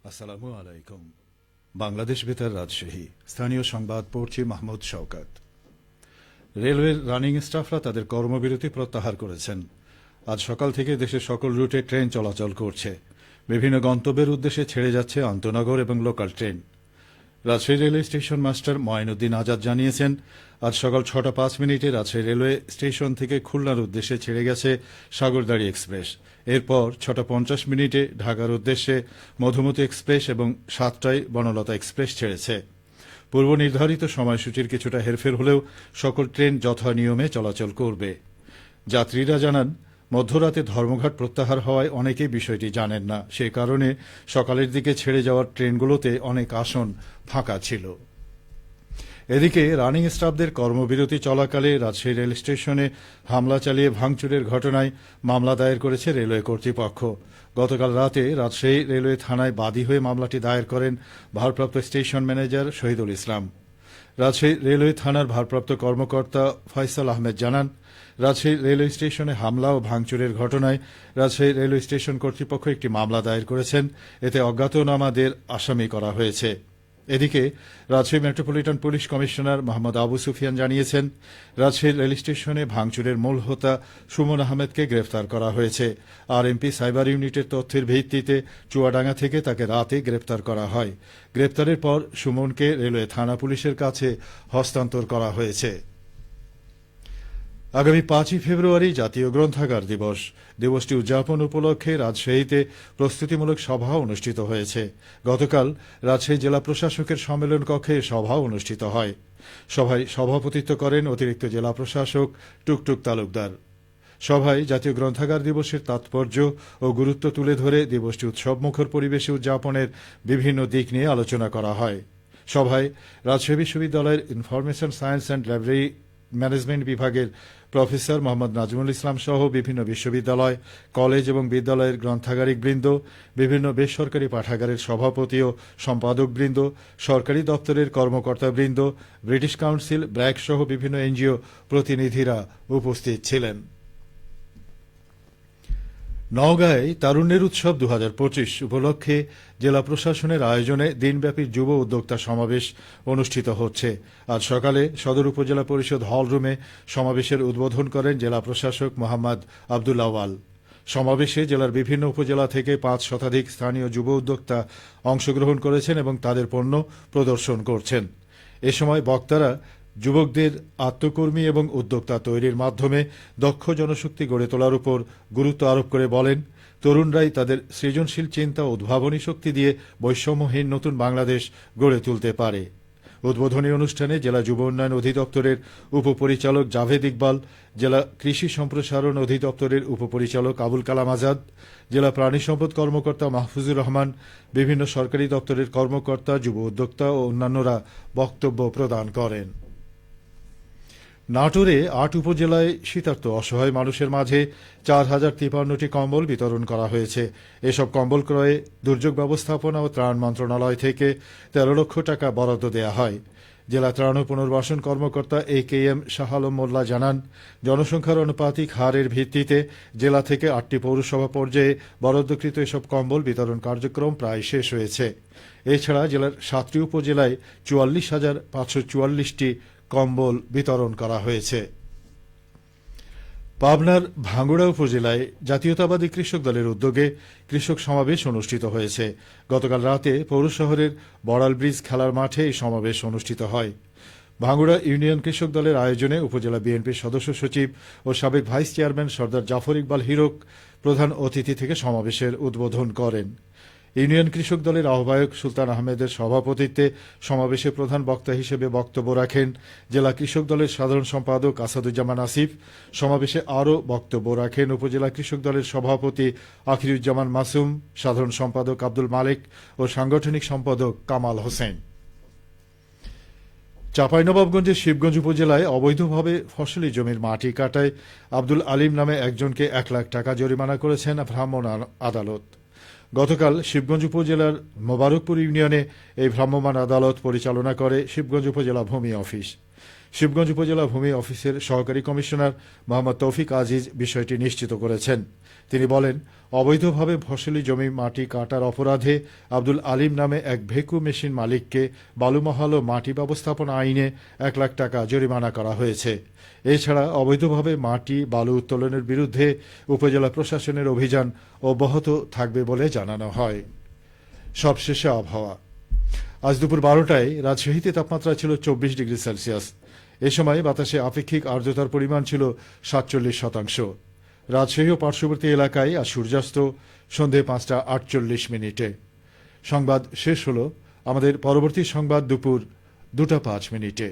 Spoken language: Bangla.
আসসালামু আলাইকুম। বাংলাদেশ বেতার রাজশাহী স্থানীয় সংবাদ পড়ছি মাহমুদ শওকত। রেলওয়ের রানিং স্টাফরা তাদের কর্মবিরতি প্রত্যাহার করেছেন। আজ সকাল থেকে দেশের সকল রুটে ট্রেন চলাচল করছে। বিভিন্ন গন্তব্যের উদ্দেশ্যে ছেড়ে যাচ্ছে আন্তনগর এবং local train. Rajshahi railway station master Moinuddin Azad জানিয়েছেন, আজ সকাল 6:05 রাজশাহী রেলওয়ে স্টেশন থেকে খুলনার উদ্দেশ্যে ছেড়ে গেছে সাগরদাড়ি এক্সপ্রেস। এরপর 6:50 ঢাকার উদ্দেশ্যে মধুমতি এক্সপ্রেস এবং 7টায় বনলতা এক্সপ্রেস ছেড়েছে। পূর্ব নির্ধারিত সময়সূচির কিছুটা হেরফের হলেও সকল ট্রেন যথানিয়মে চলাচল করবে। যাত্রীরা জানান, মধ্যরাতে ধর্মঘট প্রত্যাহার হওয়ায় অনেকেই বিষয়টি জানেন না। সে কারণে সকালের দিকে ছেড়ে যাওয়ার ট্রেনগুলোতে অনেক আসন ফাঁকা ছিল। এদিকে রানিং স্টাফদের কর্মবিরতি চলাকালে রাজশাহী রেল স্টেশনে হামলা চালিয়ে ভাঙচুরের ঘটনায় মামলা দায়ের করেছে রেলওয়ে কর্তৃপক্ষ। গতকাল রাতে রাজশাহী রেলওয়ে থানায় বাদী হয়ে মামলাটি দায়ের করেন ভারপ্রাপ্ত station manager Shahidul Islam. Rajshahi railway থানার ভারপ্রাপ্ত কর্মকর্তা ফয়সাল আহমেদ জানান, রাজশাহী রেলওয়ে স্টেশনে হামলা ও ভাঙচুরের ঘটনায় রাজশাহী রেলওয়ে স্টেশন কর্তৃপক্ষ একটি মামলা দায়ের করেছেন। এতে অজ্ঞাতনামাদের আসামি করা হয়েছে। এদিকে Rajshahi metropolitan police commissioner Mohammad Abu Sufian জানিয়েছেন, রাজশাহী রেল স্টেশনে ভাঙচুরের মূল হোতা সুমন আহমেদকে গ্রেফতার করা হয়েছে। আরএমপি সাইবার ইউনিটের তথ্যের ভিত্তিতে চুয়াডাঙ্গা থেকে তাকে রাতে গ্রেফতার করা হয়। গ্রেফতারের পর সুমনকে রেলওয়ে থানা পুলিশের কাছে হস্তান্তর করা হয়েছে। আগামী 5 ফেব্রুয়ারি জাতীয় গ্রন্থাগার দিবস। দিবসটি উদযাপন উপলক্ষে রাজশাহীতে প্রস্তুতিমূলক সভা অনুষ্ঠিত হয়েছে। গতকাল রাজশাহী জেলা প্রশাসকের সম্মেলন কক্ষে সভা অনুষ্ঠিত হয়। সভায় সভাপতিত্ব করেন অতিরিক্ত জেলা প্রশাসক টুকটুক তালুকদার। সভায় জাতীয় গ্রন্থাগার দিবসের তাৎপর্য ও গুরুত্ব তুলে ধরে দিবসটি উৎসবমুখর পরিবেশে উদযাপনের বিভিন্ন দিক নিয়ে আলোচনা করা হয়। সভায় রাজশাহী বিশ্ববিদ্যালয়ের information science and library management বিভাগের প্রফেসর মোহাম্মদ নাজমুল ইসলাম সহ বিভিন্ন বিশ্ববিদ্যালয়, কলেজ এবং বিদ্যালয়ের গ্রন্থাগারিকবৃন্দ, বিভিন্ন বেসরকারি পাঠাগারের সভাপতি ও সম্পাদকবৃন্দ, সরকারি দপ্তরের কর্মকর্তাবৃন্দ, ব্রিটিশ কাউন্সিল, ব্র্যাক সহ বিভিন্ন এনজিও প্রতিনিধিরা উপস্থিত ছিলেন। নওগাঁয় তারুণ্যের উৎসব 2025 উপলক্ষে জেলা প্রশাসনের আয়োজনে দিনব্যাপী যুব উদ্যোক্তা সমাবেশ অনুষ্ঠিত হচ্ছে। আজ সকালে সদর উপজেলা পরিষদ হলরুমে সমাবেশের উদ্বোধন করেন জেলা প্রশাসক মোহাম্মদ আব্দুল আওয়াল। সমাবেশে জেলার বিভিন্ন উপজেলা থেকে 5 শতাধিক স্থানীয় যুব উদ্যোক্তা অংশগ্রহণ করেছেন এবং তাদের পণ্য প্রদর্শন করছেন। এ সময় বক্তারা যুবকদের আত্মকর্মী এবং উদ্যোক্তা তৈরির মাধ্যমে দক্ষ জনশক্তি গড়ে তোলার উপর গুরুত্ব আরোপ করে বলেন, তরুণরাই তাদের সৃজনশীল চিন্তা ও উদ্ভাবনী শক্তি দিয়ে বৈষম্যহীন নতুন বাংলাদেশ গড়ে তুলতে পারে। উদ্বোধনী অনুষ্ঠানে জেলা যুব উন্নয়ন অধিদপ্তরের উপপরিচালক জাভেদ ইকবাল, জেলা কৃষি সম্প্রসারণ অধিদপ্তরের উপপরিচালক আবুল কালাম আজাদ, জেলা প্রাণী সম্পদ কর্মকর্তা মাহফুজুর রহমান, বিভিন্ন সরকারি দপ্তরের কর্মকর্তা, যুব উদ্যোক্তা ও অন্যান্যরা বক্তব্য প্রদান করেন। নাটোরে 8 উপজেলায় শীতার্ত অসহায় মানুষের মাঝে 4053টি কম্বল বিতরণ করা হয়েছে। এসব কম্বল ক্রয়ে দুর্যোগ ব্যবস্থাপনা ও ত্রাণ মন্ত্রণালয় থেকে 13 লক্ষ টাকা বরাদ্দ দেওয়া হয়। জেলা ত্রাণ ও পুনর্বাসন কর্মকর্তা AKM শাহ আলম মোল্লা জানান, জনসংখ্যার আনুপাতিক হারের ভিত্তিতে জেলা থেকে 8টি পৌরসভা পর্যায়ে বরাদ্দকৃত এসব কম্বল বিতরণ কার্যক্রম প্রায় শেষ হয়েছে। এছাড়া জেলার 7টি উপজেলায় 44,544টি কম্বল বিতরণ করা হয়েছে। পাবনার ভাঙ্গুড়া উপজেলায় জাতীয়তাবাদী কৃষক দলের উদ্যোগে কৃষক সমাবেশ অনুষ্ঠিত হয়েছে। গতকাল রাতে পৌর শহরের বড়াল ব্রিজ খেলার মাঠে এই সমাবেশ অনুষ্ঠিত হয়। ভাঙ্গুড়া ইউনিয়ন কৃষক দলের আয়োজনে উপজেলা বিএনপির সদস্য সচিব ও সাবেক ভাইস চেয়ারম্যান সর্দার জাফর ইকবাল হিরক প্রধান অতিথি থেকে সমাবেশের উদ্বোধন করেন। ইউনিয়ন কৃষক দলের আহ্বায়ক সুলতান আহমেদের সভাপতিত্বে সমাবেশে প্রধান বক্তা হিসেবে বক্তব্য রাখেন জেলা কৃষক দলের সাধারণ সম্পাদক আসাদুজ্জামান আসিফ। সমাবেশে আরও বক্তব্য রাখেন উপজেলা কৃষক দলের সভাপতি আখিরুজ্জামান মাসুম, সাধারণ সম্পাদক আব্দুল মালিক ও সাংগঠনিক সম্পাদক কামাল হোসেন। চাঁপাইনবাবগঞ্জের শিবগঞ্জ উপজেলায় অবৈধভাবে ফসলি জমির মাটি কাটায় আব্দুল আলিম নামে একজনকে 1 লাখ টাকা জরিমানা করেছেন ভ্রাম্যমাণ আদালত। গতকাল শিবগঞ্জ উপজেলার মোবারকপুর ইউনিয়নে এই ভ্রাম্যমাণ আদালত পরিচালনা করে শিবগঞ্জ উপজেলা ভূমি অফিস। শিবগঞ্জ উপজেলা ভূমি অফিসের সহকারী কমিশনার মোহাম্মদ তৌফিক আজিজ বিষয়টি নিশ্চিত করেছেন। তিনি বলেন, অবৈধভাবে ফসলি জমি মাটি কাটার অপরাধে আব্দুল আলিম নামে এক ভেকু মেশিন মালিককে বালুমহাল ও মাটি ব্যবস্থাপনা আইনে ১ লাখ টাকা জরিমানা করা হয়েছে। এছাড়া অবৈধভাবে মাটি বালু উত্তোলনের বিরুদ্ধে উপজেলা প্রশাসনের অভিযান অব্যাহত থাকবে বলে জানানো হয়। সবশেষে আবহাওয়া। আজ দুপুর ১২টায় রাজশাহীতে তাপমাত্রা ছিল ২৪ ডিগ্রি সেলসিয়াস। এ সময় বাতাসে আপেক্ষিক আর্দ্রতার পরিমাণ ছিল ৪৭%। রাজশাহী ও পার্শ্ববর্তী এলাকায় আজ সূর্যাস্ত সন্ধে ৫টা ৪৮ মিনিটে। সংবাদ শেষ হল। আমাদের পরবর্তী সংবাদ দুপুর ২টা ৫ মিনিটে।